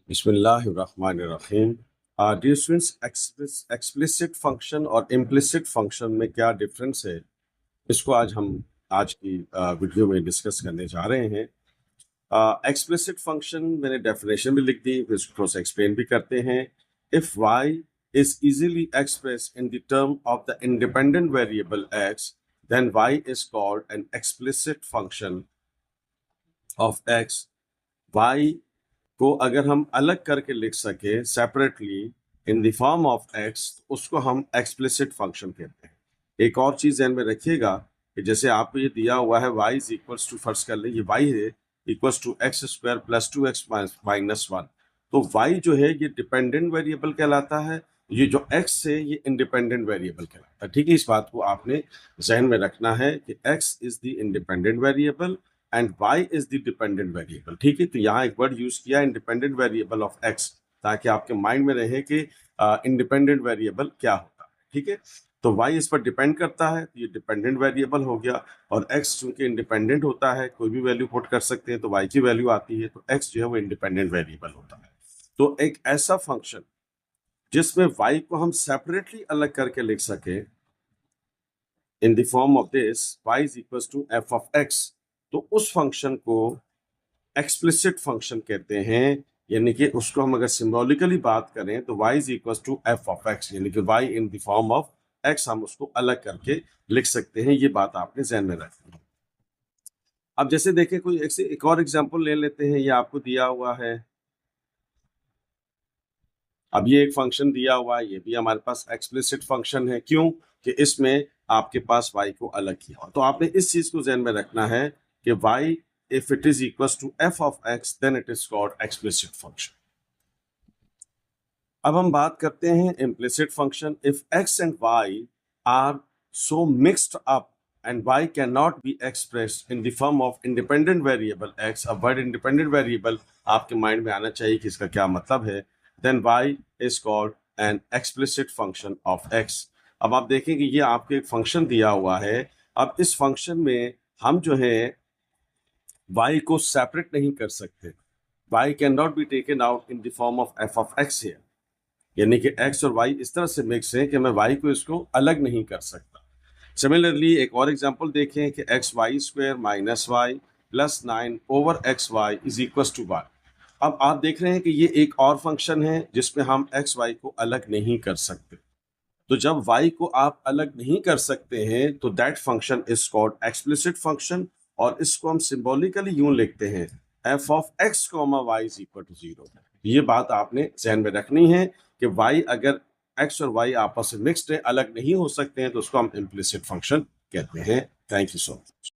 बिस्मिल्लाहिर्रहमानिर्रहीम। Dear students, explicit function और implicit function में क्या डिफरेंस है, इसको आज की वीडियो में डिस्कस करने जा रहे हैं। एक्सप्लिसिट फंक्शन मैंने डेफिनेशन भी लिख दी, इसको थोड़ा सा एक्सप्लेन भी करते हैं। If y is easily express in the term of the independent variable x, then y is called an explicit function of x। y को अगर हम अलग करके लिख सके separately in the form of x, उसको हम एक्सप्लिसिट फंक्शन कहते हैं। एक और चीज ध्यान में रखिएगा कि जैसे आपको ये दिया हुआ है y is equals to, first कर लें ये y है equals to x square plus 2x minus 1, तो y जो है ये डिपेंडेंट वेरिएबल कहलाता है, ये जो x है ये इंडिपेंडेंट वेरिएबल कहलाता है। ठीक है, इस बात को आपने जहन में रखना है कि x is the independent variable and y is the dependent variable. ठीक है, तो यहाँ एक वर्ड यूज किया इंडिपेंडेंट वेरिएबल ऑफ x, ताकि आपके माइंड में रहे कि इंडिपेंडेंट वेरिएबल क्या होता है। ठीक है, तो y इस पर डिपेंड करता है, तो ये डिपेंडेंट वेरिएबल हो गया, और x चूंकि इंडिपेंडेंट होता है, कोई भी वैल्यू पुट कर सकते हैं तो y की वैल्यू आती है, तो x जो है वो इंडिपेंडेंट वेरिएबल होता है। तो एक ऐसा फंक्शन जिसमें y को हम सेपरेटली अलग करके लिख सके in the form of this y is equal to f of x, तो उस फंक्शन को एक्सप्लिसिट फंक्शन कहते हैं। यानी कि उसको हम अगर सिंबॉलिकली बात करें तो y is equal to f of x, यानी कि y in the form of x हम उसको अलग करके लिख सकते हैं। ये बात आपने ध्यान में रखनी है। अब जैसे देखें, कोई एक और एग्जांपल ले लेते हैं, ये आपको दिया हुआ है। अब ये एक फंक्शन दिया हुआ है, ये भी हमारे पास एक्सप्लिसिट फंक्शन है। क्यों? कि इसमें आपके पास y को अलग किया, तो आपने इस चीज को ध्यान में रखना है कि y if it is equals to f of x, then it is called explicit function. अब हम बात करते हैं implicit function. If x and y are so mixed up and y cannot be expressed in the form of independent variable x, अब word independent variable आपके mind में आना चाहिए कि इसका क्या मतलब है, then y is called an explicit function of x. अब आप देखें कि ये आपके एक फंक्शन दिया हुआ है। अब इस फंक्शन में हम जो है y को सेपरेट नहीं कर सकते, y can not be taken out in the form of f of x here, यानी कि x और y इस तरह से मिक्स है कि मैं y को इसको अलग नहीं कर सकता। सिमिलरली एक और एग्जांपल देखें कि x y square minus y plus 9 over x y is equal to y। अब आप देख रहे हैं कि ये एक और फंक्शन है जिसमें हम एक्स वाई को अलग नहीं कर सकते। तो जब y को आप अलग नहीं कर सकते हैं तो that function is called explicit function, और इसको हम सिंबॉलिकली यूं लिखते हैं f of x comma y is equal to 0। ये बात आपने ध्यान में रखनी है कि y अगर x और y आपस में मिक्स्ड है, अलग नहीं हो सकते हैं, तो उसको हम इम्प्लिसिट फंक्शन कहते हैं। Thank you so much.